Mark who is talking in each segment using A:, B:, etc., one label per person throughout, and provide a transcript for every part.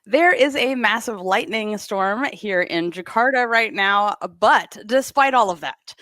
A: There is a massive lightning storm here in Jakarta right now, but despite all of that,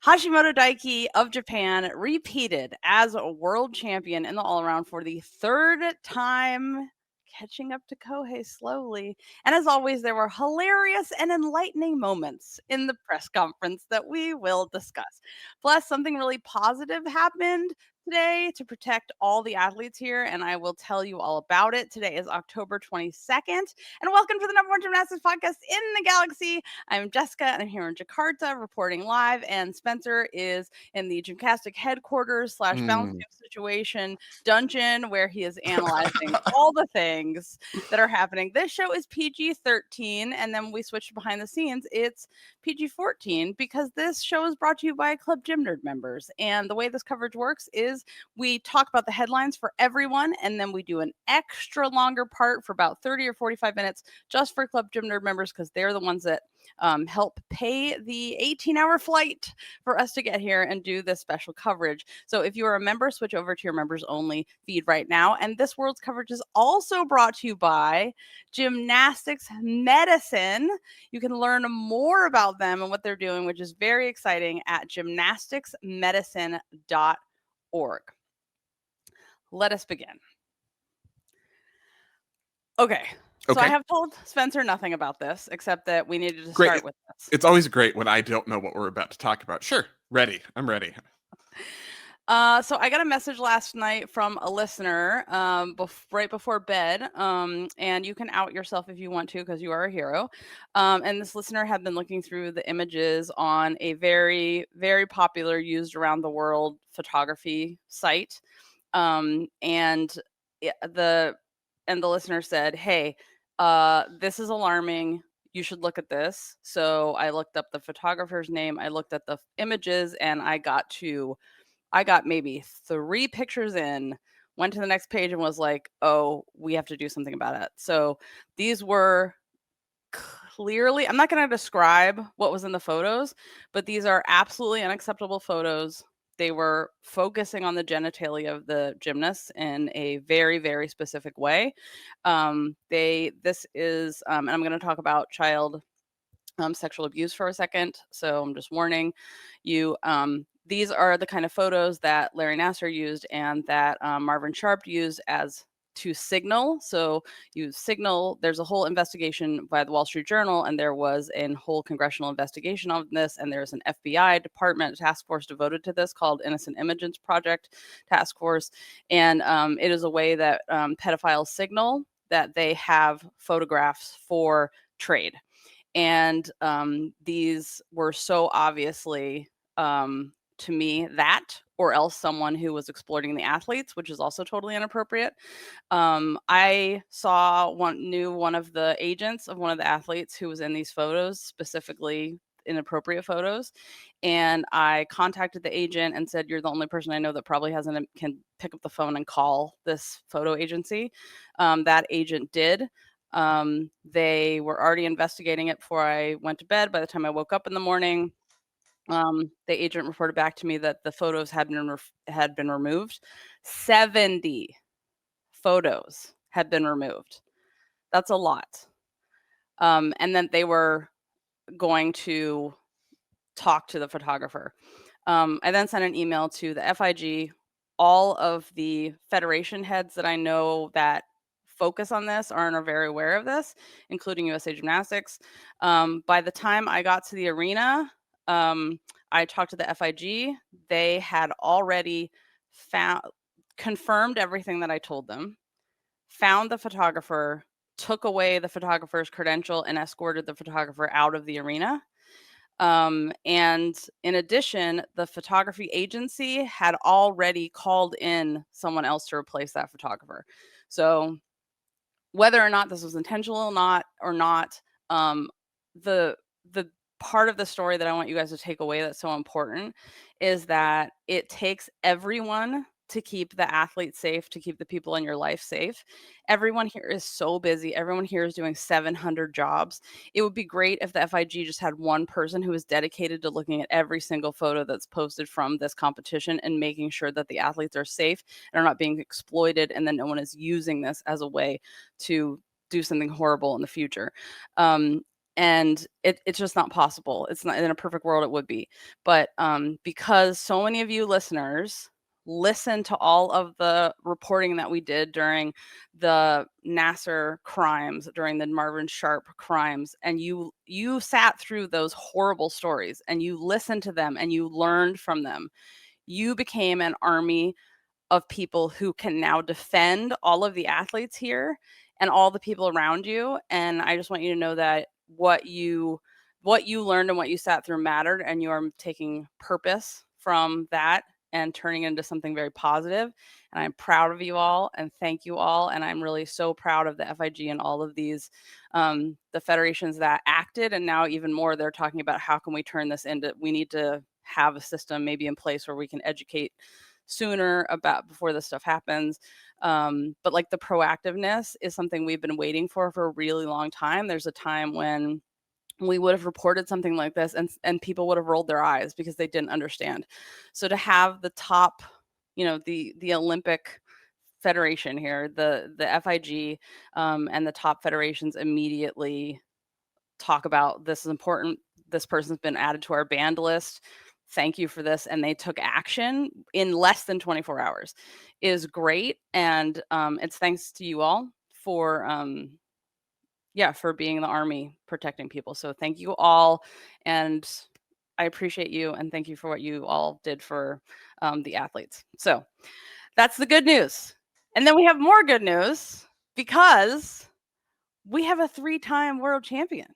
A: Hashimoto Daiki of Japan repeated as a world champion in the all around for the third time, catching up to Kohei slowly. And as always, there were hilarious and enlightening moments in the press conference that we will discuss. Plus, something really positive happened today to protect all the athletes here, and I will tell you all about it. Today is October 22nd, and welcome to the number one gymnastics podcast in the galaxy. I'm Jessica, and I'm here in Jakarta reporting live, and Spencer is in the GymCastic headquarters / balance beam situation dungeon where he is analyzing all the things that are happening. This show is PG-13, and then we switched behind the scenes. It's PG-14 because this show is brought to you by Club Gym Nerd members, and the way this coverage works is we talk about the headlines for everyone, and then we do an extra longer part for about 30 or 45 minutes just for Club Gym Nerd members because they're the ones that help pay the 18-hour flight for us to get here and do this special coverage. So if you are a member, switch over to your members only feed right now. And this world's coverage is also brought to you by Gymnastics Medicine. You can learn more about them and what they're doing, which is very exciting, at gymnasticsmedicine.org. Let us begin. Okay. So I have told Spencer nothing about this, except that we needed to start with this.
B: It's always great when I don't know what we're about to talk about. Sure. Ready. I'm ready.
A: So I got a message last night from a listener right before bed, and you can out yourself if you want to because you are a hero. And this listener had been looking through the images on a very, very popular, used around the world photography site. And the listener said, "Hey, this is alarming. You should look at this." So I looked up the photographer's name, I looked at the images, and I got maybe 3 pictures in, went to the next page and was like, "Oh, we have to do something about it." So these were clearly, I'm not going to describe what was in the photos, but these are absolutely unacceptable photos. They were focusing on the genitalia of the gymnasts in a very, very specific way. This is, and I'm going to talk about child sexual abuse for a second. So I'm just warning you. These are the kind of photos that Larry Nassar used and that Marvin Sharp used as to signal. So you signal, there's a whole investigation by the Wall Street Journal, and there was a whole congressional investigation on this, and there's an FBI department task force devoted to this called Innocent Images Project Task Force. And it is a way that pedophiles signal that they have photographs for trade. And these were so obviously, to me, that or else someone who was exploiting the athletes, which is also totally inappropriate. I knew one of the agents of one of the athletes who was in these photos, specifically inappropriate photos, and I contacted the agent and said, "You're the only person I know that probably can pick up the phone and call this photo agency." That agent did. They were already investigating it before I went to bed. By the time I woke up in the morning, the agent reported back to me that the photos had been removed. 70 photos had been removed. That's a lot. And then they were going to talk to the photographer. I then sent an email to the FIG, all of the federation heads that I know that focus on this are very aware of this, including USA Gymnastics. By the time I got to the arena, I talked to the FIG. They had already confirmed everything that I told them, found the photographer, took away the photographer's credential, and escorted the photographer out of the arena. And in addition, the photography agency had already called in someone else to replace that photographer. So whether or not this was intentional or not, the part of the story that I want you guys to take away that's so important is that it takes everyone to keep the athletes safe, to keep the people in your life safe. Everyone here is so busy. Everyone here is doing 700 jobs. It would be great if the FIG just had one person who is dedicated to looking at every single photo that's posted from this competition and making sure that the athletes are safe and are not being exploited, and then no one is using this as a way to do something horrible in the future. And it's just not possible. It's not, in a perfect world it would be, but because so many of you listeners listen to all of the reporting that we did during the Nasser crimes, during the Marvin Sharp crimes, and you sat through those horrible stories and you listened to them and you learned from them, you became an army of people who can now defend all of the athletes here and all the people around you. And I just want you to know that what you learned and what you sat through mattered, and you are taking purpose from that and turning it into something very positive. And I'm proud of you all, and thank you all. And I'm really so proud of the FIG and all of these, the federations that acted, and now even more, they're talking about how can we turn this into, we need to have a system maybe in place where we can educate sooner about before this stuff happens. But like the proactiveness is something we've been waiting for a really long time. There's a time when we would have reported something like this and people would have rolled their eyes because they didn't understand. So to have the top, the Olympic federation here, the FIG, and the top federations immediately talk about, this is important, this person's been added to our banned list, thank you for this, and they took action in less than 24 hours, is great. And it's thanks to you all for for being the army protecting people. So thank you all, and I appreciate you, and thank you for what you all did for the athletes. So that's the good news. And then we have more good news, because we have a 3-time world champion.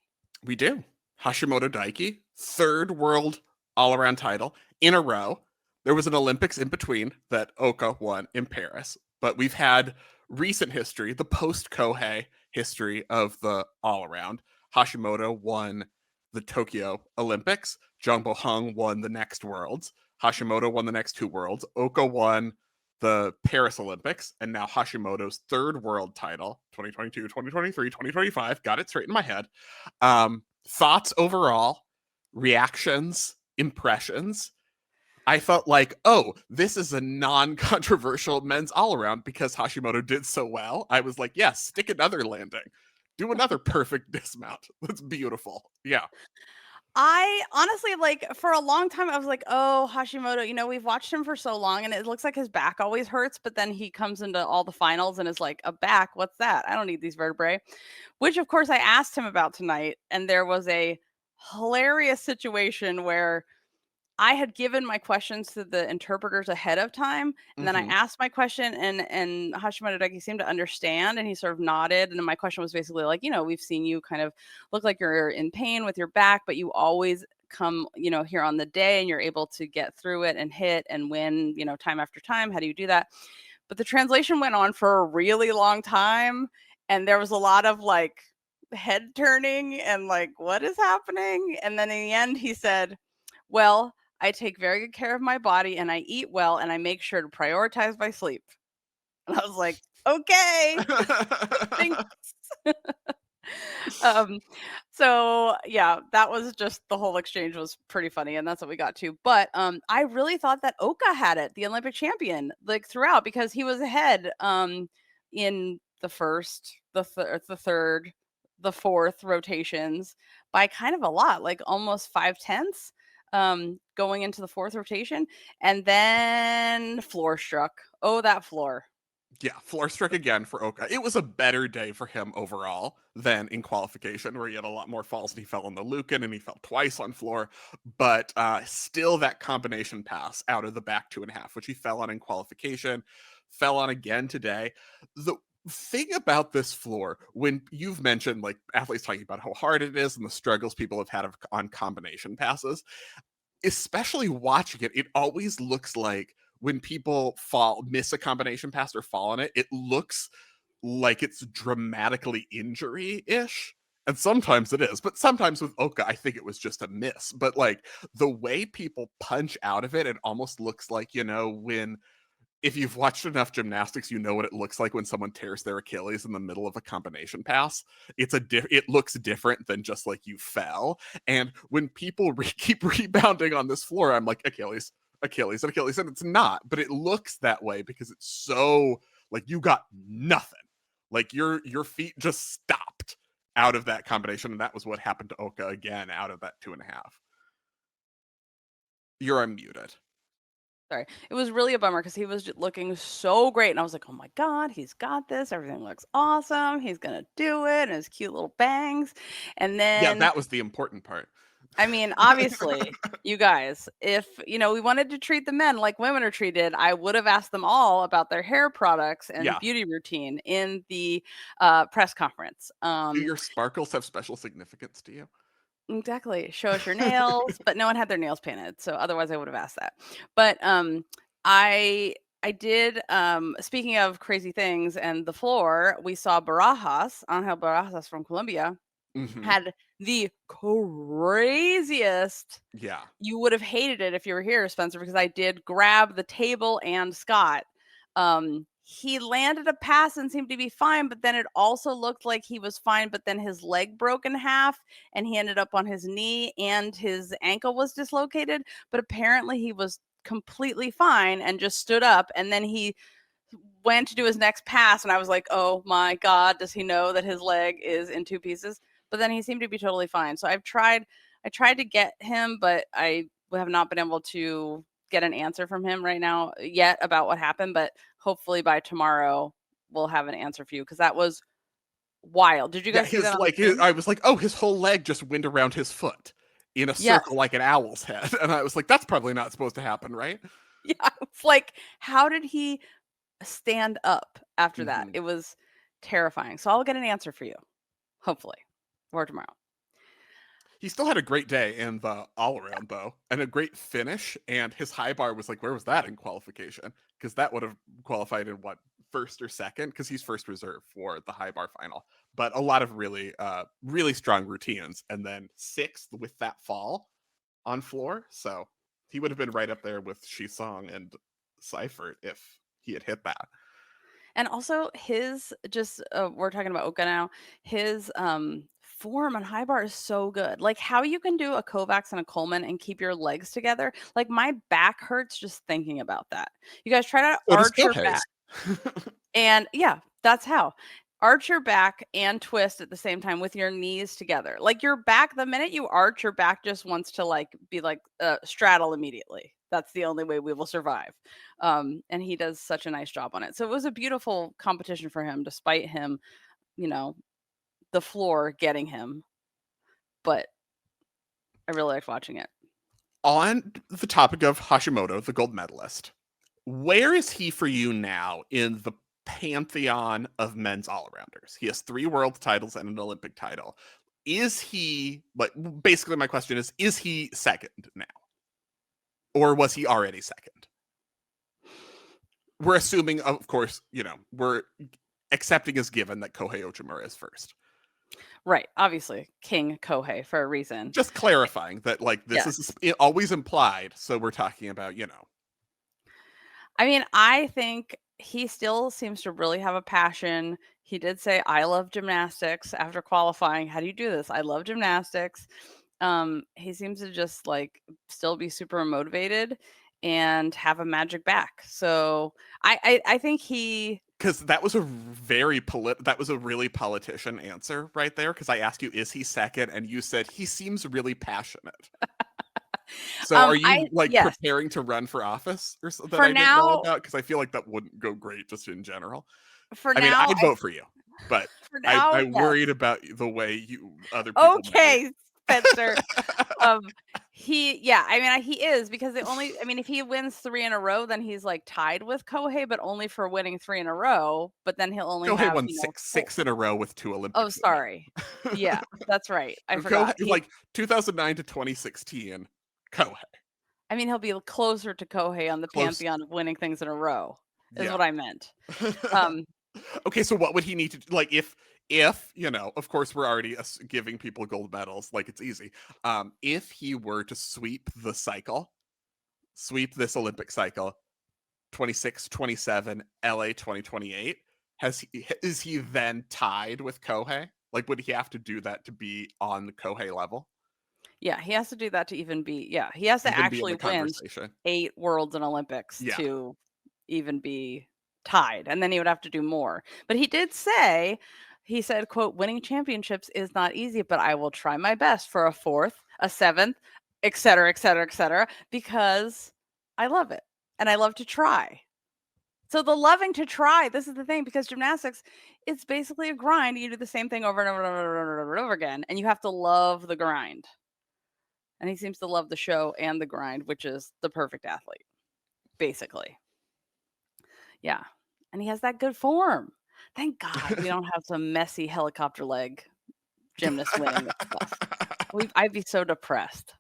B: We do. Hashimoto Daiki, 3rd world all-around title in a row. There was an Olympics in between that Oka won in Paris, but we've had recent history, the post-Kohei history of the all-around. Hashimoto won the Tokyo Olympics. Zhang Boheng won the next Worlds. Hashimoto won the next 2 Worlds. Oka won the Paris Olympics, and now Hashimoto's 3rd world title, 2022, 2023, 2025. Got it straight in my head. Thoughts overall, reactions, impressions. I felt like, oh, this is a non-controversial men's all-around because Hashimoto did so well. I was like, yes, stick another landing. Do another perfect dismount. That's beautiful. Yeah.
A: I honestly, like, for a long time, I was like, oh, Hashimoto, we've watched him for so long and it looks like his back always hurts, but then he comes into all the finals and is like, a back? What's that? I don't need these vertebrae. Which, of course, I asked him about tonight, and there was a hilarious situation where I had given my questions to the interpreters ahead of time, and then I asked my question, and Hashimoto Daiki seemed to understand, and he sort of nodded. And my question was basically like, we've seen you kind of look like you're in pain with your back, but you always come, here on the day, and you're able to get through it and hit and win, time after time. How do you do that? But the translation went on for a really long time, and there was a lot of like head turning and like, what is happening? And then in the end, he said, well, I take very good care of my body, and I eat well, and I make sure to prioritize my sleep. And I was like, okay, thanks. So yeah, that was just, the whole exchange was pretty funny, and that's what we got to. But I really thought that Oka had it, the Olympic champion, like throughout, because he was ahead in the first, the third, the fourth rotations by kind of a lot, like almost 5/10 going into the fourth rotation, and then floor struck. Oh, that floor.
B: Yeah, floor struck again for Oka. It was a better day for him overall than in qualification, where he had a lot more falls and he fell on the Lucan and he fell twice on floor. But still, that combination pass out of the back 2.5, which he fell on in qualification, fell on again today. The thing about this floor, when you've mentioned like athletes talking about how hard it is and the struggles people have had on combination passes, especially watching it, it always looks like when people miss a combination pass or fall on it, it looks like it's dramatically injury-ish. And sometimes it is, but sometimes with Oka, I think it was just a miss. But like the way people punch out of it, it almost looks like, when, if you've watched enough gymnastics, you know what it looks like when someone tears their Achilles in the middle of a combination pass. It looks different than just like you fell. And when people keep rebounding on this floor, I'm like, Achilles, Achilles, and Achilles, and it's not. But it looks that way because it's so like you got nothing. Like your feet just stopped out of that combination, and that was what happened to Oka again out of that 2.5. You're unmuted.
A: Sorry. It was really a bummer because he was looking so great, and I was like, "Oh my god, he's got this. Everything looks awesome. He's gonna do it." And his cute little bangs, and
B: Yeah,
A: then
B: that was the important part.
A: I mean, obviously, you guys, if we wanted to treat the men like women are treated, I would have asked them all about their hair products and
B: Yeah.
A: beauty routine in the press conference.
B: Do your sparkles have special significance to you?
A: Exactly. Show us your nails, but no one had their nails painted, so otherwise I would have asked that. But I I did speaking of crazy things and the floor, we saw Barajas, Angel Barajas from Colombia
B: Mhm.
A: had the craziest.
B: Yeah.
A: You would have hated it if you were here, Spencer, because I did grab the table and Scott. He landed a pass and seemed to be fine, but then it also looked like he was fine, but then his leg broke in half and he ended up on his knee and his ankle was dislocated. But apparently he was completely fine and just stood up. And then he went to do his next pass, and I was like, oh my God, does he know that his leg is in two pieces? But then he seemed to be totally fine. So I tried to get him, but I have not been able to get an answer from him right now yet about what happened. But hopefully by tomorrow, we'll have an answer for you because that was wild. Did you
B: Yeah,
A: guys see
B: his
A: that on the
B: like
A: stream?
B: I was like, "Oh, his whole leg just went around his foot in a
A: Yes.
B: circle like an owl's head." And I was like, "That's probably not supposed to happen, right?"
A: Yeah. It's like, how did he stand up after that?
B: Mhm.
A: It was terrifying. So I'll get an answer for you, hopefully, or tomorrow.
B: He still had a great day in the all-around though, and a great finish, and his high bar was like, where was that in qualification? Because that would have qualified in what, first or second? Because he's first reserve for the high bar final. But a lot of really, really strong routines, and then sixth with that fall on floor. So he would have been right up there with Shisong and Seifert if he had hit that.
A: And also his just we're talking about Oka now. His form on high bar is so good. Like how you can do a Kovacs and a Coleman and keep your legs together. Like my back hurts just thinking about that. You guys try to
B: So does
A: arch your back.
B: Kohei's.
A: And yeah, that's how. Arch your back and twist at the same time with your knees together. Like your back, the minute you arch, your back just wants to like be like straddle immediately. That's the only way we will survive. And he does such a nice job on it. So it was a beautiful competition for him, despite him, you know, the floor getting him. But I really liked watching it.
B: On the topic of Hashimoto, the gold medalist, where is he for you now in the pantheon of men's all-arounders? He has 3 world titles and an Olympic title. Is he, like, basically my question is he second now? Or was he already second? We're assuming, of course, we're accepting as given that Kohei Ochimura is first.
A: Right. Obviously, King Kohei for a reason.
B: Just clarifying that, like, this
A: Yes.
B: is always implied, so we're talking about.
A: I mean, I think he still seems to really have a passion. He did say, "I love gymnastics" after qualifying. How do you do this? I love gymnastics. He seems to just like still be super motivated and have a magic back. So I think he
B: Because that was a really politician answer right there. Because I asked you, is he second, and you said he seems really passionate. So are
A: I
B: you like
A: yes.
B: preparing to run for office or that
A: For
B: I didn't know
A: now,
B: about? Because I feel like that wouldn't go great just in general.
A: for
B: I mean,
A: now,
B: I'd vote for you, but
A: for
B: I
A: now,
B: I
A: yes.
B: worried about the way you other people might.
A: Okay, Spencer. Um, yeah, I mean, he is because I mean, if he wins 3 in a row, then he's like tied with Kohei, but only for winning 3 in a row. But then he'll only
B: Kohei
A: have,
B: won six
A: four.
B: six in a row with 2
A: Oh,
B: Olympics in
A: sorry.
B: him.
A: Yeah, that's right. I
B: Kohei,
A: forgot. He,
B: like 2009 to 2016, Kohei
A: I mean, he'll be closer to Kohei on the
B: close.
A: pantheon of winning things in a row, is
B: Yeah.
A: what I meant. Um,
B: Okay, so what would he need to do? Like, if of course, we're already giving people gold medals, like it's easy. If he were to sweep this Olympic cycle, 26, 27, LA 2028, is he then tied with Kohei? Like, would he have to do that to be on the Kohei level,
A: yeah, he has to do that to even be. Yeah, he has to
B: even be in
A: actually
B: the
A: win
B: conversation?
A: 8 worlds and Olympics
B: Yeah.
A: to even be. tied, and then he would have to do more. But he did say, he said, quote, winning championships is not easy, but I will try my best for a fourth, a seventh, et cetera, et cetera, et cetera, because I love it and I love to try. So the loving to try, this is the thing, because gymnastics, it's basically a grind. You do the same thing over and over and over and over and over again, and you have to love the grind. And he seems to love the show and the grind, which is the perfect athlete, basically. Yeah. And he has that good form. Thank God we don't have some messy helicopter leg gymnast winning this stuff. I'd be so depressed.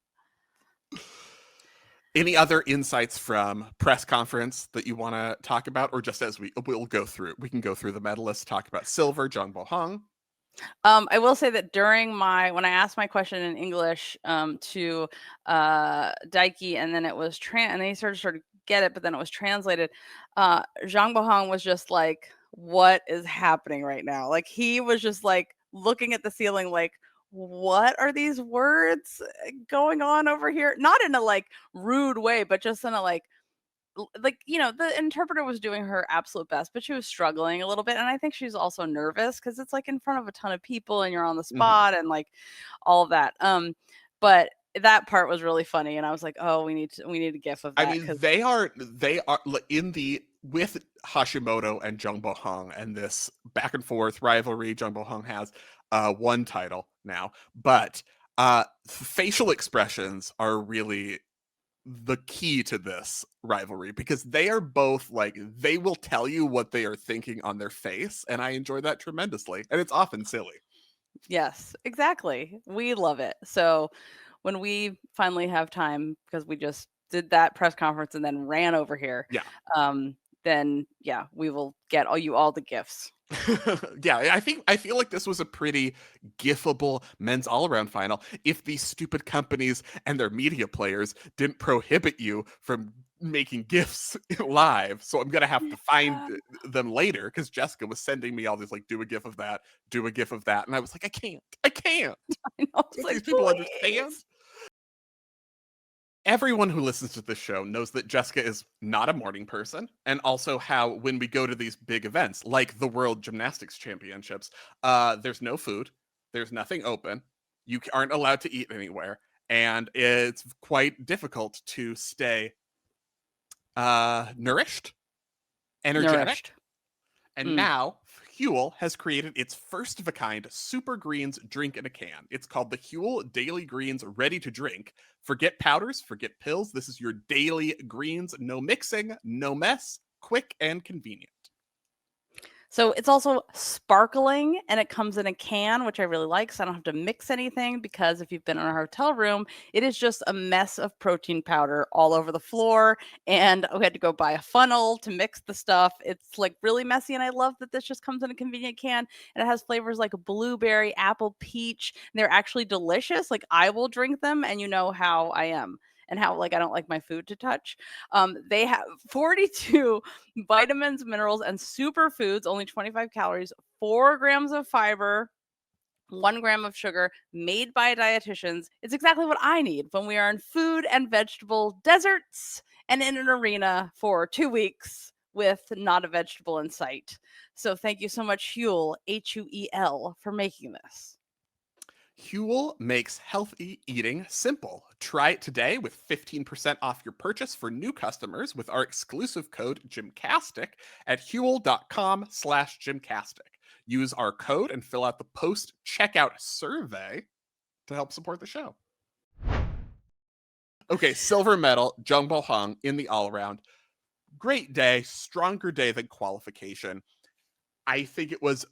B: Any other insights from press conference that you want to talk about, or just as we'll go through, we can go through the medalists, talk about silver, Zhang Boheng.
A: I will say that during when I asked my question in English to Daiki, and then it was and then he sort of get it, but then it was translated. Zhang Boheng was just like, "What is happening right now?" Like he was just like looking at the ceiling, like, "What are these words going on over here?" Not in a like rude way, but just in a like, the interpreter was doing her absolute best, but she was struggling a little bit. And I think she's also nervous because it's like in front of a ton of people and you're on the spot and like all of that. But that part was really funny. And I was like, oh, we need a gif of that.
B: I mean, they are in the, with Hashimoto and Zhang Boheng and this back and forth rivalry. Zhang Boheng has one title now, but facial expressions are really the key to this rivalry, because they are both like, they will tell you what they are thinking on their face, and I enjoy that tremendously, and it's often silly.
A: Yes, exactly. We love it. So when we finally have time, because we just did that press conference and then ran over here,
B: Yeah.
A: then yeah, we will get all the gifts.
B: Yeah, I feel like this was a pretty gifable men's all-around final if these stupid companies and their media players didn't prohibit you from making gifs live. So I'm gonna have to find them later, because Jessica was sending me all these like, do a gif of that, do a gif of that, and I was like, I can't.
A: I know,
B: Don't
A: like,
B: these people
A: please.
B: understand? Everyone who listens to this show knows that Jessica is not a morning person, and also how when we go to these big events like the World Gymnastics Championships, there's no food, there's nothing open, you aren't allowed to eat anywhere, and it's quite difficult to stay nourished, energetic. And now Huel has created its first of a kind super greens drink in a can. It's called the Huel Daily Greens Ready to Drink. Forget powders, forget pills. This is your daily greens. No mixing, no mess, quick and convenient.
A: So it's also sparkling, and it comes in a can, which I really like, so I don't have to mix anything, because if you've been in a hotel room, it is just a mess of protein powder all over the floor, and we had to go buy a funnel to mix the stuff. It's like really messy, and I love that this just comes in a convenient can, and it has flavors like blueberry, apple, peach. And they're actually delicious. Like I will drink them, and you know how I am and how like I don't like my food to touch. They have 42 vitamins, minerals, and superfoods, only 25 calories, 4 grams of fiber, 1 gram of sugar, made by dietitians. It's exactly what I need when we are in food and vegetable deserts and in an arena for 2 weeks with not a vegetable in sight. So thank you so much, Huel, Huel, for making this.
B: Huel makes healthy eating simple. Try it today with 15% off your purchase for new customers with our exclusive code GymCastic at huel.com/gymcastic. Use our code and fill out the post-checkout survey to help support the show. Okay, silver medal, Zhang Boheng in the all-around. Great day, stronger day than qualification. I think it was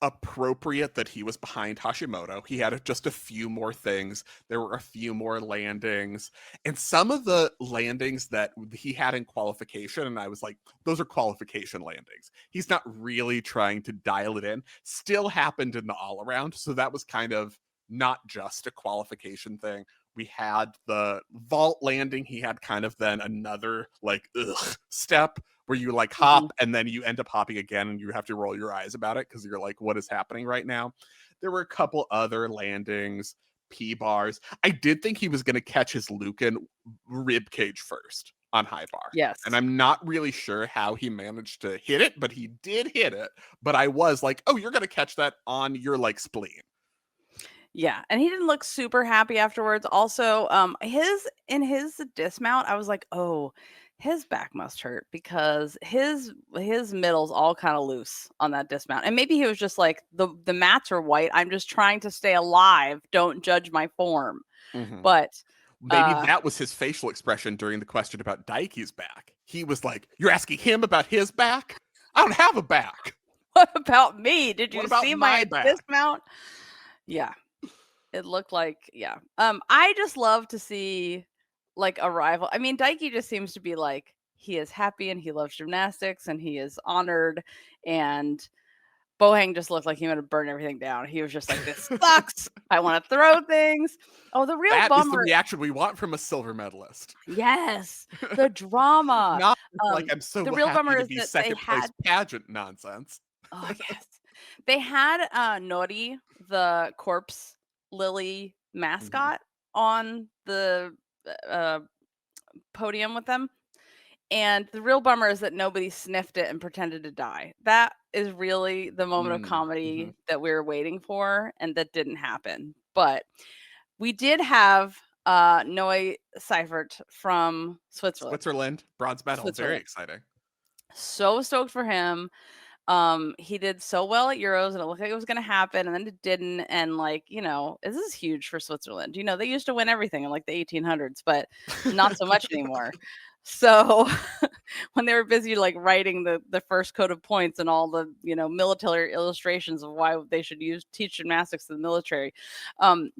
B: appropriate that he was behind Hashimoto. He had just a few more things. There were a few more landings. And some of the landings that he had in qualification, and I was like, those are qualification landings. He's not really trying to dial it in. Still happened in the all around. So that was kind of not just a qualification thing. We had the vault landing. He had kind of then another like step where you like hop and then you end up hopping again and you have to roll your eyes about it because you're like, what is happening right now? There were a couple other landings, P bars. I did think he was going to catch his Lucan rib cage first. on high bar. And
A: Yes.
B: I'm not really sure how he managed to hit it, but he did hit it. But I was like, oh, you're going to catch that on your like spleen.
A: Yeah, and he didn't look super happy afterwards. Also, his dismount, I was like, "Oh, his back must hurt because his middle's all kind of loose on that dismount." And maybe he was just like, "The mats are white. I'm just trying to stay alive. Don't judge my form."
B: Mm-hmm.
A: But
B: Maybe that was his facial expression during the question about Daiki's back. He was like, "You're asking him about his back? I don't have a back.
A: what about me? Did
B: What
A: you
B: about
A: see my
B: my back?"
A: dismount? Yeah. It looked like yeah. I just love to see, like, a rival. I mean, Daiki just seems to be like, he is happy and he loves gymnastics and he is honored, and Boheng just looked like he wanted to burn everything down. He was just like, "This sucks. I wanna throw things." Oh, the real
B: That is the
A: bummer.
B: reaction we want from a silver medalist.
A: Yes, the drama.
B: Not like I'm so
A: The real
B: happy
A: bummer
B: to
A: is
B: be
A: that they
B: second place
A: had
B: pageant nonsense.
A: oh, yes. They had, Nori, the corpse lily
B: Mhm.
A: mascot, on the, uh podium with them. And the real bummer is that nobody sniffed it and pretended to die. That is really the moment of
B: Mhm.
A: comedy that we were waiting for, and that didn't happen. But we did have Noe Seifert from Switzerland.
B: Switzerland, bronze medal, very
A: Switzerland.
B: exciting.
A: So stoked for him. He did so well at Euros and it looked like it was gonna happen, and then it didn't. And like, this is huge for Switzerland. They used to win everything in like the 1800s, but not so much anymore. So when they were busy like writing the first code of points and all the military illustrations of why they should teach gymnastics to the military.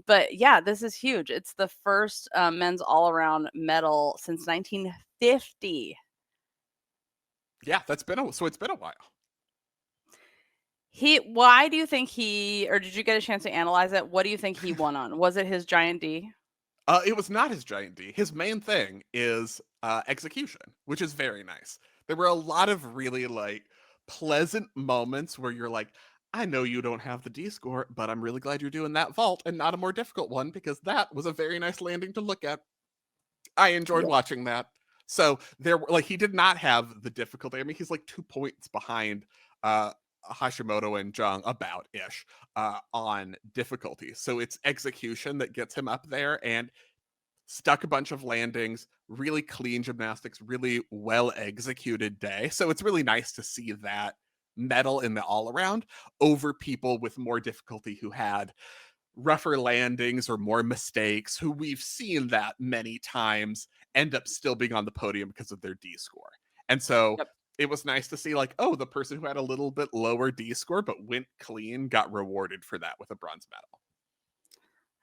A: But yeah, this is huge. It's the first men's all around medal since 1950.
B: Yeah, it's been a while.
A: Why do you think or did you get a chance to analyze it? What do you think he won on? Was it his giant D?
B: It was not his giant D. His main thing is execution, which is very nice. There were a lot of really like pleasant moments where you're like, I know you don't have the D score, but I'm really glad you're doing that vault and not a more difficult one because that was a very nice landing to look at. I enjoyed
A: Yeah.
B: watching that. So there were like he did not have the difficulty. I mean, he's like 2 points behind uh Hashimoto and Zhang about ish on difficulty. So it's execution that gets him up there and stuck a bunch of landings, really clean gymnastics, really well executed day. So it's really nice to see that medal in the all around over people with more difficulty who had rougher landings or more mistakes, who we've seen that many times end up still being on the podium because of their D score. And so
A: Yep.
B: it was nice to see, like, oh, the person who had a little bit lower D score but went clean got rewarded for that with a bronze medal.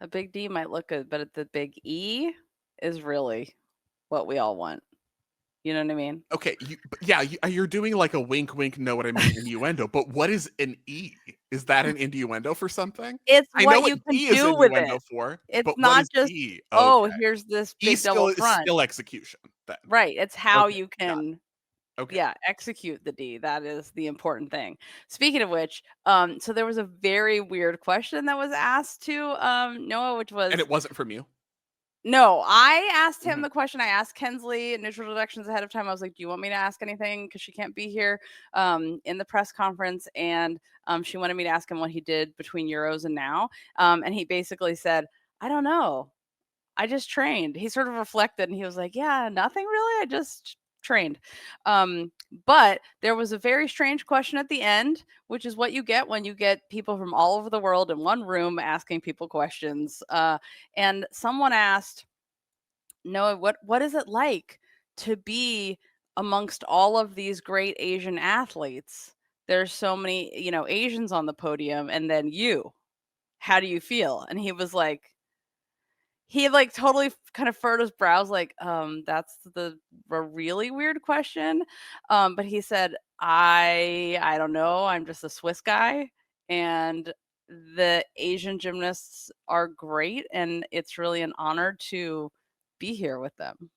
A: A big D might look good, but the big E is really what we all want. You know what I mean?
B: Okay, yeah, you're doing like a wink, wink, know what I mean innuendo, but what is an E? Is that an innuendo for something?
A: It's
B: I know
A: what
B: what
A: you can
B: D is
A: do with
B: innuendo
A: it.
B: for,
A: It's
B: but what
A: not
B: is
A: just,
B: E?
A: "Oh,
B: Okay.
A: here's this
B: E
A: big double
B: still is
A: front."
B: still execution then.
A: Right, it's how
B: Okay,
A: you
B: got
A: can,
B: it. Okay.
A: yeah, execute the D. That is the important thing. Speaking of which, so there was a very weird question that was asked to, Noah, which
B: And
A: was
B: it wasn't from you?
A: no, I asked him
B: Mhm.
A: the question. I asked Kensley neutral deductions ahead of time. I was like, "Do you want me to ask anything?" Because she can't be here in the press conference, and she wanted me to ask him what he did between Euros and now. And he basically said, "I don't know. I just trained." He sort of reflected, and he was like, "Yeah, nothing really. I just trained." But there was a very strange question at the end, which is what you get when you get people from all over the world in one room asking people questions. And someone asked, Noah, what is it like to be amongst all of these great Asian athletes? There's so many, Asians on the podium, and then you. How do you feel? And he like totally kind of furrowed his brows, like, that's a really weird question. But he said, I don't know. I'm just a Swiss guy, and the Asian gymnasts are great, and it's really an honor to be here with them.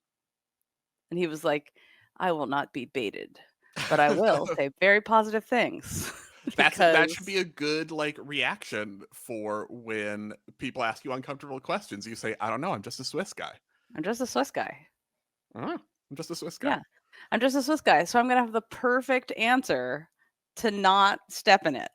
A: And he was like, "I will not be baited, but I will say very positive things."
B: That should
A: Because
B: be a good, like, reaction for when people ask you uncomfortable questions. You say, "I don't know, I'm just a Swiss guy."
A: I'm just a Swiss guy.
B: Oh. I'm just a Swiss guy.
A: Yeah. I'm just a Swiss guy, so I'm gonna have the perfect answer to not step in it,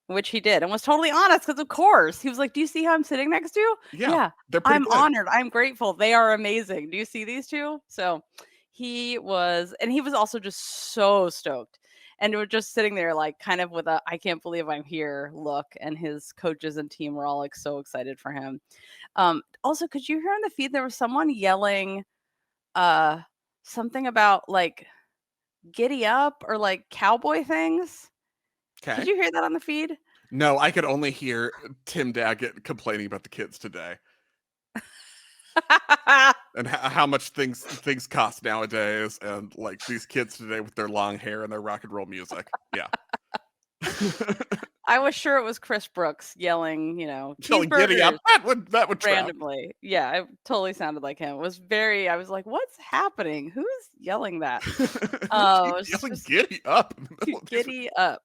A: which he did and was totally honest because of course. He was like, "Do you see how I'm sitting next to you?
B: Yeah,
A: Yeah,
B: they're pretty
A: I'm
B: good.
A: honored. I'm grateful. They are amazing. Do you see these two?" So he was also just so stoked. And we're just sitting there like kind of with a I can't believe I'm here look, and his coaches and team were all like so excited for him. Also, could you hear on the feed there was someone yelling uh something about like giddy up or like cowboy things? Could
B: Okay.
A: you hear that on the feed?
B: No, I could only hear Tim Daggett complaining about the kids today and how much things cost nowadays, and like these kids today with their long hair and their rock and roll music. Yeah.
A: I was sure it was Chris Brooks yelling,
B: Telling Giddy Up,
A: cheeseburgers
B: that would track.
A: randomly. Yeah, it totally sounded like him. It was very I was like, "What's happening? Who's yelling that?"
B: Who keeps
A: It's
B: yelling
A: just
B: Giddy Up in the middle of these?
A: giddy up.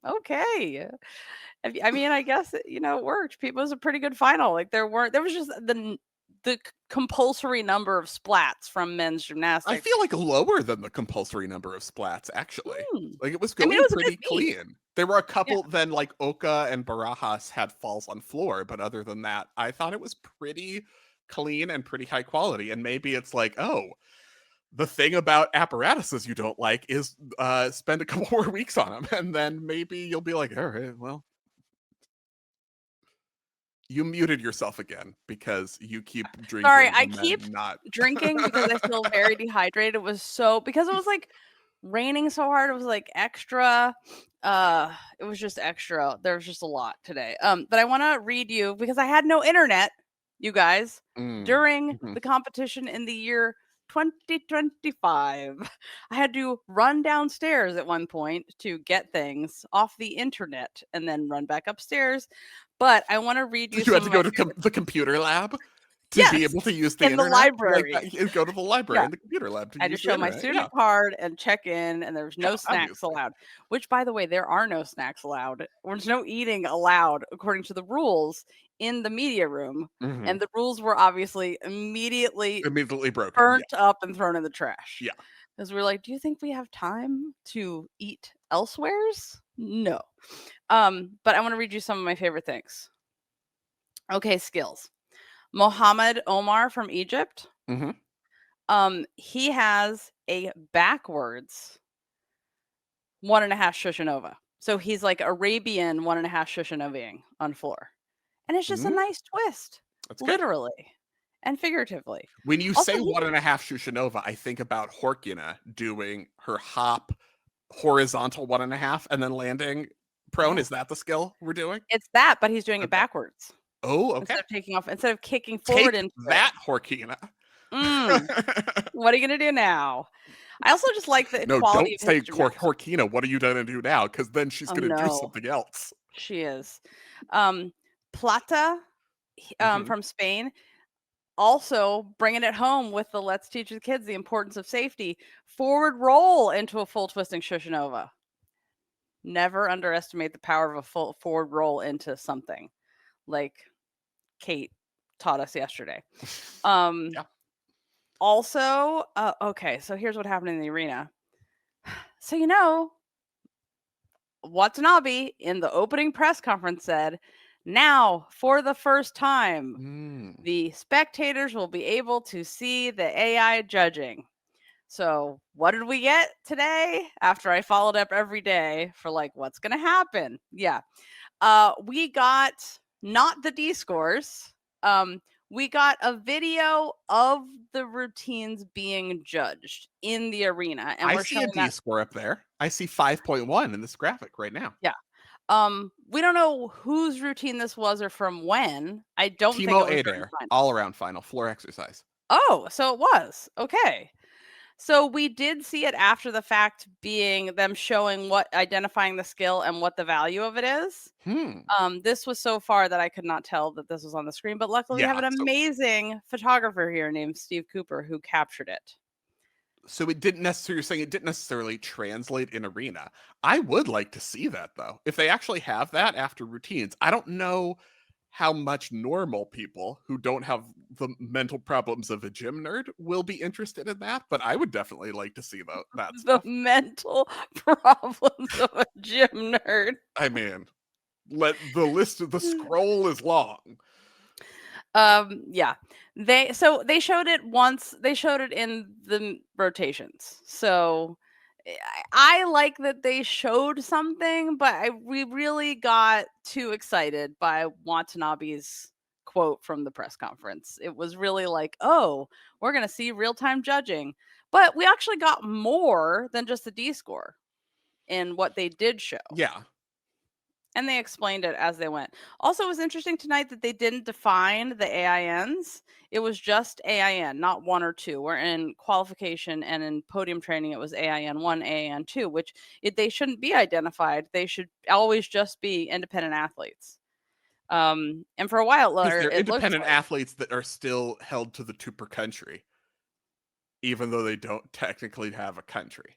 A: Okay. I mean, I guess it worked. People, it was a pretty good final. Like there was just the compulsory number of splats from men's
B: I
A: gymnastics.
B: feel like lower than the compulsory number of splats, actually.
A: Hmm.
B: Like, it was
A: I mean,
B: going
A: it was a good
B: pretty
A: meet.
B: clean. There were a
A: Yeah.
B: couple then, like, Oka and Barajas had falls on floor, but other than that, I thought it was pretty clean and pretty high quality, and maybe it's like, "Oh, the thing about apparatuses you don't like is, spend a couple more weeks on them, and then maybe you'll be like, "Alright, well." You muted yourself again because you keep
A: Sorry,
B: drinking
A: I
B: and
A: keep
B: then not.
A: drinking because I feel very dehydrated. It was so because it was like raining so hard. It was like extra. It was just extra. There was just a lot today. But I want to read you because I had no internet, you guys,
B: Mm,
A: during
B: mhm.
A: the competition in the year 2025. I had to run downstairs at one point to get things off the internet and then run back upstairs. But I want to read you
B: You had
A: some
B: to
A: of my
B: go to
A: favorite.
B: the computer lab to be
A: Yes,
B: able to use the
A: in the
B: internet? Like,
A: library.
B: that you go to the library
A: Yeah.
B: and the computer lab to
A: I had to
B: use the
A: show my
B: internet, yeah.
A: student card and check in, and there's
B: Yeah,
A: no snacks
B: obviously.
A: allowed, which, by the way, there are no snacks allowed. There's no eating allowed according to the rules in the media room.
B: Mhm.
A: And the rules were obviously immediately
B: Immediately broken, yeah,
A: burnt up and thrown in the trash.
B: yeah.
A: Because we're like, do you think we have time to eat elsewheres? No. But I want to read you some of my favorite things. Okay, skills. Mohammed Omar from Egypt.
B: Mhm.
A: He has a backwards 1.5 Shushanova. So he's like Arabian 1.5 Shushanovaing on floor. And it's just a
B: Mm,
A: nice twist,
B: that's good.
A: literally and figuratively.
B: When you
A: Also,
B: say
A: he
B: 1.5 Shushanova, I think about Horkina doing her hop horizontal 1.5 and then landing prone. Is
A: yes,
B: that the skill we're doing?
A: it's that, but he's doing it
B: Okay.
A: backwards
B: Oh, okay.
A: instead of kicking forward
B: Take
A: into it.
B: that, Horkina.
A: What are you gonna do now? I also just like the
B: No,
A: quality
B: don't
A: of his
B: say
A: gymnastics.
B: Horkina, "What are you gonna do now?" Because then she's
A: Oh
B: gonna do
A: no,
B: something else.
A: she is. Um, Plata,
B: Mhm.
A: from Spain, also bringing it home with the let's teach the kids the importance of safety. Forward roll into a full twisting Shushanova. Never underestimate the power of a full forward roll into something like Kate taught us yesterday. Um,
B: Yeah.
A: also, okay, so here's what happened in the arena. So, Watanabe in the opening press conference said, now, for the first time,
B: Mm.
A: the spectators will be able to see the AI judging. So, what did we get today after I followed up every day for like what's going to happen? Yeah. We got not the D scores. We got a video of the routines being judged in the arena and
B: I
A: we're
B: see a
A: showing
B: D
A: that.
B: score up there. I see 5.1 in this graphic right now.
A: Yeah. We don't know whose routine this was or from when. I don't think
B: Timo
A: it was during the
B: Adair,
A: finals.
B: all-around final, floor exercise.
A: Oh, so it was. Okay. So we did see it after the fact being them showing what identifying the skill and what the value of it is.
B: Hmm.
A: This was so far that I could not tell that this was on the screen, but luckily we have
B: Yeah,
A: an amazing photographer here named Steve Cooper who captured it.
B: so it didn't necessarily you're saying it didn't necessarily translate in arena. I would like to see that, though. If they actually have that after routines. I don't know how much normal people who don't have the mental problems of a gym nerd will be interested in that, but I would definitely like to see that
A: The
B: stuff.
A: mental problems of a gym nerd.
B: I mean, let the list of the scroll is long.
A: Yeah. They showed it once. They showed it in the rotations. So I like that they showed something, but we really got too excited by Watanabe's quote from the press conference. It was really like, oh, we're going to see real time judging. But we actually got more than just the D score in what they did show.
B: Yeah.
A: And they explained it as they went. Also, it was interesting tonight that they didn't define the AINs. It was just AIN, not 1 or 2. Where in qualification and in podium training, it was AIN 1, AIN 2, which they shouldn't be identified. They should always just be independent athletes. And for a while,
B: Because they're
A: it looks
B: independent
A: like
B: athletes that are still held to the 2 per country, even though they don't technically have a country.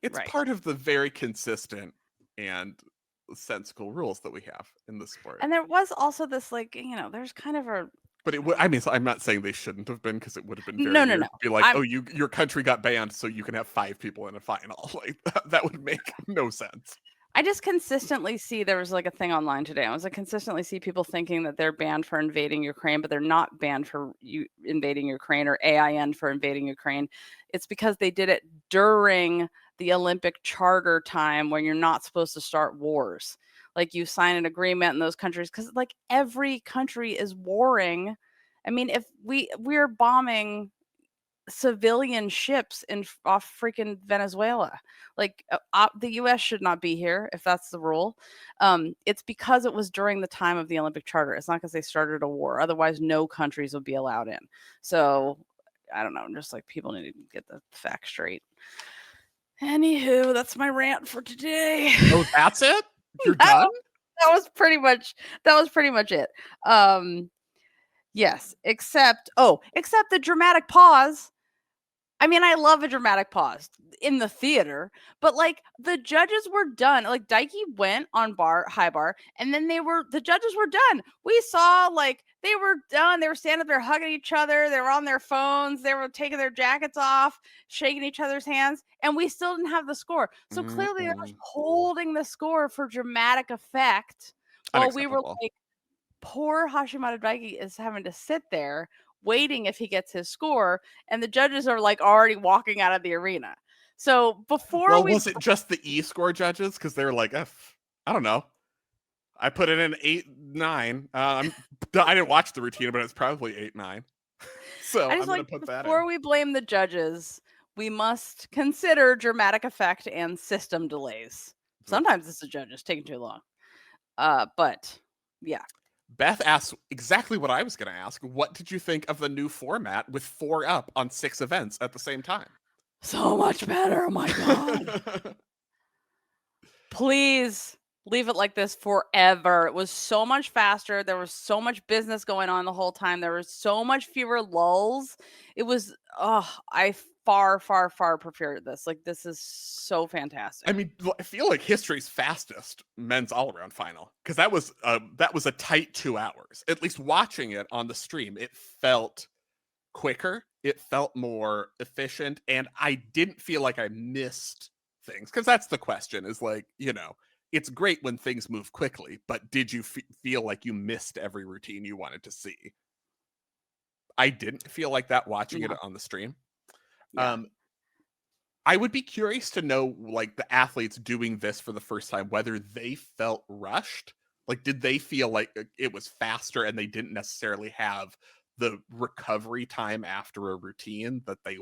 B: It's
A: right.
B: part of the very consistent and sensible rules that we have in the sport.
A: And there was also this, there's kind of a
B: But it would, I mean, so I'm not saying they shouldn't have been, because it would have been very
A: no, no,
B: weird
A: no.
B: to be like,
A: I'm
B: oh, your country got banned, so you can have 5 people in a final. Like that would make no sense.
A: I just consistently see there was like a thing online today. I was like consistently see people thinking that they're banned for invading Ukraine, but they're not banned for invading Ukraine or AIN for invading Ukraine. It's because they did it during the Olympic charter time when you're not supposed to start wars. Like you sign an agreement in those countries because like every country is warring. I mean, if we're bombing civilian ships off freaking Venezuela. Like the US should not be here if that's the rule. It's because it was during the time of the Olympic Charter. It's not because they started a war. Otherwise, no countries would be allowed in. So I don't know. Just like people need to get the facts straight. Anywho, that's my rant for today.
B: Oh, that's it? You're
A: that,
B: done?
A: that was pretty much it. Yes, except the dramatic pause. I mean, I love a dramatic pause in the theater, but like the judges were done. Like Daiki went on high bar, and then the judges were done. We saw like they were done. They were standing up there hugging each other. They were on their phones. They were taking their jackets off, shaking each other's hands, and we still didn't have the score. So clearly they were holding the score for dramatic effect while we were like, poor Hashimoto Daiki is having to sit there waiting if he gets his score, and the judges are like already walking out of the arena. So before
B: Was it just the E-score judges? Because they're like, I don't know. I put it in 8-9. I didn't watch the routine, but it's probably 8-9. So I'm going to put that in.
A: Before we blame the judges, we must consider dramatic effect and system delays. Sometimes it's the judges taking too long. But yeah.
B: Beth asks exactly what I was going to ask. What did you think of the new format with 4 up on 6 events at the same time?
A: So much better. Oh my God. Please leave it like this forever. It was so much faster. There was so much business going on the whole time. There was so much fewer lulls. It was, I far, far, far prefer this. Like, this is so fantastic.
B: I mean, I feel like history's fastest men's all-around final, because that was a tight 2 hours. At least watching it on the stream, it felt quicker. It felt more efficient, and I didn't feel like I missed things, because that's the question, is like, it's great when things move quickly, but did you feel like you missed every routine you wanted to see? I didn't feel like that watching it on the stream.
A: Yeah.
B: I would be curious to know, like, the athletes doing this for the first time, whether they felt rushed. Like, did they feel like it was faster and they didn't necessarily have the recovery time after a routine that they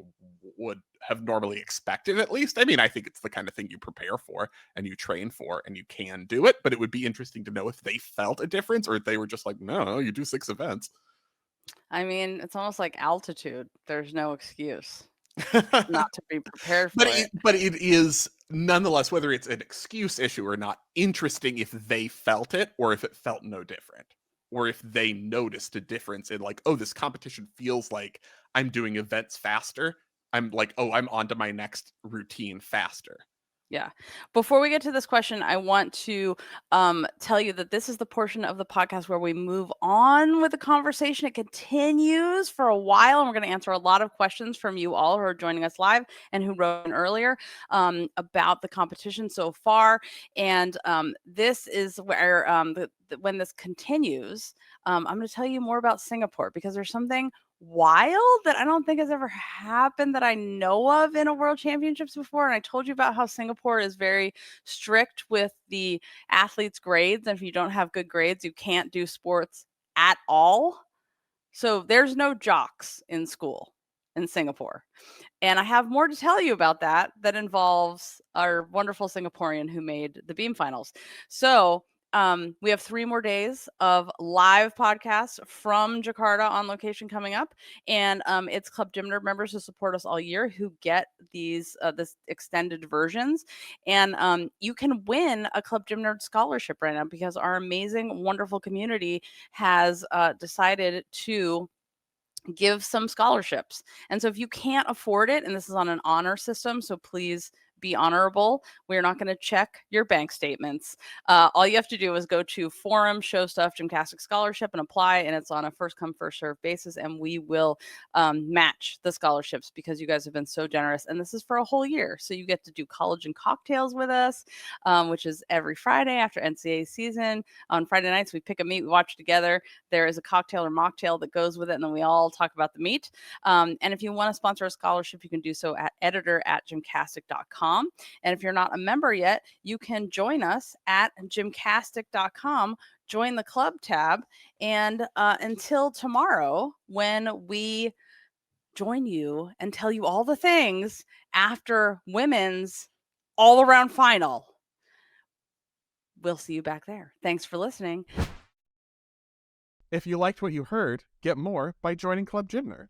B: would have normally expected, at least? I mean, I think it's the kind of thing you prepare for and you train for and you can do it, but it would be interesting to know if they felt a difference or if they were just like, no, you do 6 events.
A: I mean, it's almost like altitude. There's no excuse not to be prepared for it.
B: But it is nonetheless, whether it's an excuse issue or not, interesting if they felt it or if it felt no different, or if they noticed a difference in like, oh, this competition feels like I'm doing events faster. I'm like, oh, I'm on to my next routine faster.
A: Yeah. Before we get to this question, I want to tell you that this is the portion of the podcast where we move on with the conversation. It continues for a while, and we're going to answer a lot of questions from you all who are joining us live and who wrote in earlier about the competition so far. And this is where when this continues, I'm going to tell you more about Singapore, because there's something wild that I don't think has ever happened that I know of in a world championships before. And I told you about how Singapore is very strict with the athletes' grades. And if you don't have good grades, you can't do sports at all. So there's no jocks in school in Singapore. And I have more to tell you about that involves our wonderful Singaporean who made the beam finals. So we have 3 more days of live podcasts from Jakarta on location coming up. And it's Club Gym Nerd members who support us all year who get these this extended versions. And you can win a Club Gym Nerd scholarship right now, because our amazing, wonderful community has decided to give some scholarships. And so if you can't afford it, and this is on an honor system, so please be honorable. We're not going to check your bank statements. All you have to do is go to forum, show stuff, GymCastic scholarship, and apply. And it's on a first come, first serve basis. And we will match the scholarships, because you guys have been so generous. And this is for a whole year. So you get to do college and cocktails with us, which is every Friday after NCAA season. On Friday nights, we pick a meet, we watch together. There is a cocktail or mocktail that goes with it, and then we all talk about the meet. And if you want to sponsor a scholarship, you can do so at editor@gymcastic.com. And if you're not a member yet, you can join us at gymcastic.com, join the club tab, and until tomorrow, when we join you and tell you all the things after women's all-around final. We'll see you back there. Thanks for listening.
B: If you liked what you heard, get more by joining Club Gym Nerd.